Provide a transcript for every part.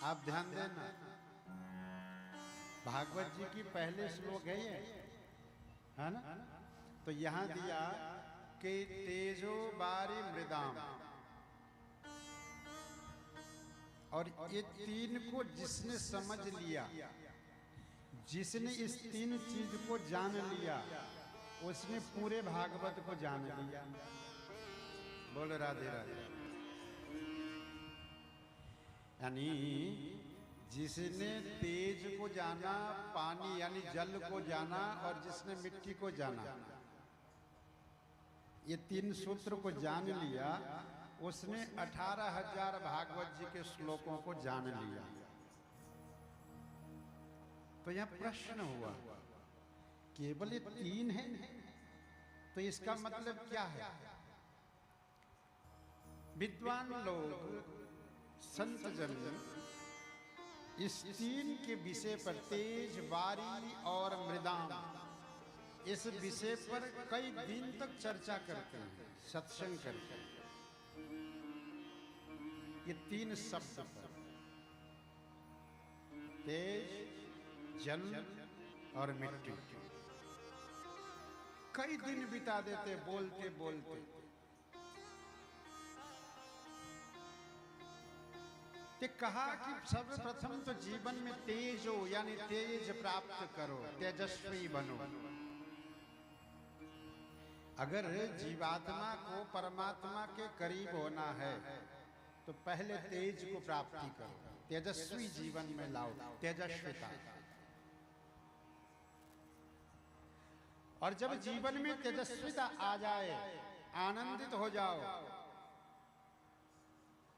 आप ध्यान देना, भागवत जी की पहले श्लोक है ना। तो यहां दिया कि तेजो बारी मृदाम, और ये तीन को जिसने समझ लिया, जिसने इस तीन चीज को जान लिया, उसने पूरे भागवत को जान लिया। बोलो राधे राधे। यानी जिसने तेज को जाना, पानी यानी जल को जाना, और जिसने मिट्टी को जाना, ये तीन सूत्र को जान लिया, उसने 18,000 भागवत जी के श्लोकों को जान लिया। तो यह प्रश्न हुआ, केवल ये तीन है, तो इसका मतलब क्या है? विद्वान लोग, संत जन इस तीन के विषय पर, तेज, वारी और मृदाम, इस विषय पर कई दिन तक चर्चा करते हैं, सत्संग करते हैं। ये तीन शब्द पर, तेज, जल और मिट्टी, कई दिन बिता देते बोलते बोलते। कहा कि सर्वप्रथम तो जीवन में तेज हो, यानी तेज प्राप्त करो, तेजस्वी बनो। अगर जीवात्मा को परमात्मा के करीब होना है तो पहले तेज को प्राप्ति करो, तेजस्वी जीवन में लाओ, तेजस्विता। और जब जीवन में तेजस्विता आ जाए, आनंदित हो जाओ,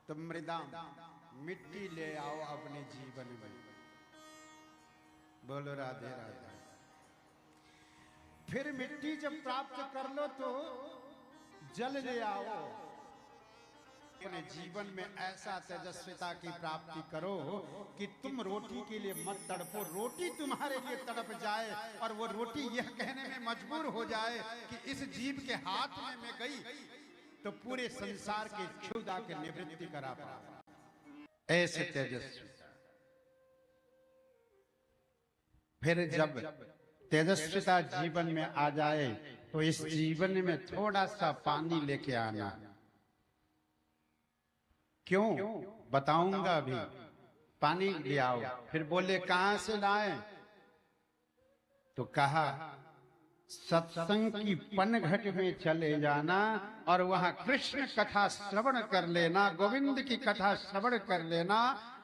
तो मृदाम, मिट्टी ले आओ अपने जीवन में। बोलो राधे राधे। फिर मिट्टी जब प्राप्त कर लो तो जल ले आओ, अपने जीवन में ऐसा तेजस्विता की प्राप्ति करो कि तुम रोटी के लिए मत तड़पो, रोटी तुम्हारे लिए तड़प जाए, और वो रोटी यह कहने में मजबूर हो जाए कि इस जीव के हाथ में मैं गई तो पूरे संसार की क्षुधा की निवृत्ति करा पाऊं। ऐसे तेजस्वी। फिर जब तेजस्विता जीवन में आ जाए तो इस जीवन में थोड़ा सा पानी लेके आना। क्यों? बताऊंगा अभी। पानी ले आओ। फिर बोले कहां से लाए? तो कहा सत्संग की पनघट में चले जाना और वहां कृष्ण कथा श्रवण कर लेना, गोविंद की कथा श्रवण कर लेना,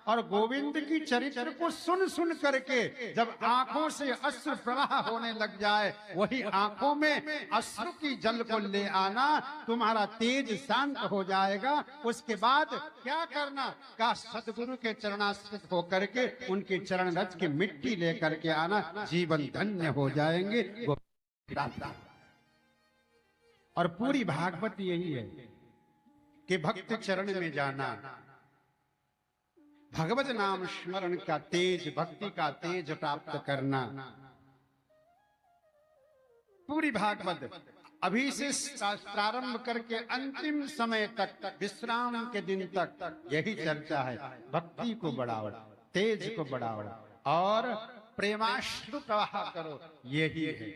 और गोविंद की चरित्र को सुन सुन करके जब आंखों से अश्रु प्रवाह होने लग जाए, वही आंखों में अश्रु की जल को ले आना, तुम्हारा तेज शांत हो जाएगा। उसके बाद क्या करना? का सदगुरु के चरणाश्रित होकर के उनके चरण रज की मिट्टी लेकर के आना, जीवन धन्य हो जाएंगे। और पूरी भागवत यही है कि भक्त चरण में जाना, भगवत नाम स्मरण का तेज, भक्ति का तेज प्राप्त करना। पूरी भागवत अभी से प्रारंभ करके अंतिम समय तक, विश्राम के दिन तक यही चर्चा है। भक्ति को बढ़ाओ, तेज को बढ़ाओ और प्रेमाश्रु प्रवाह करो, यही है।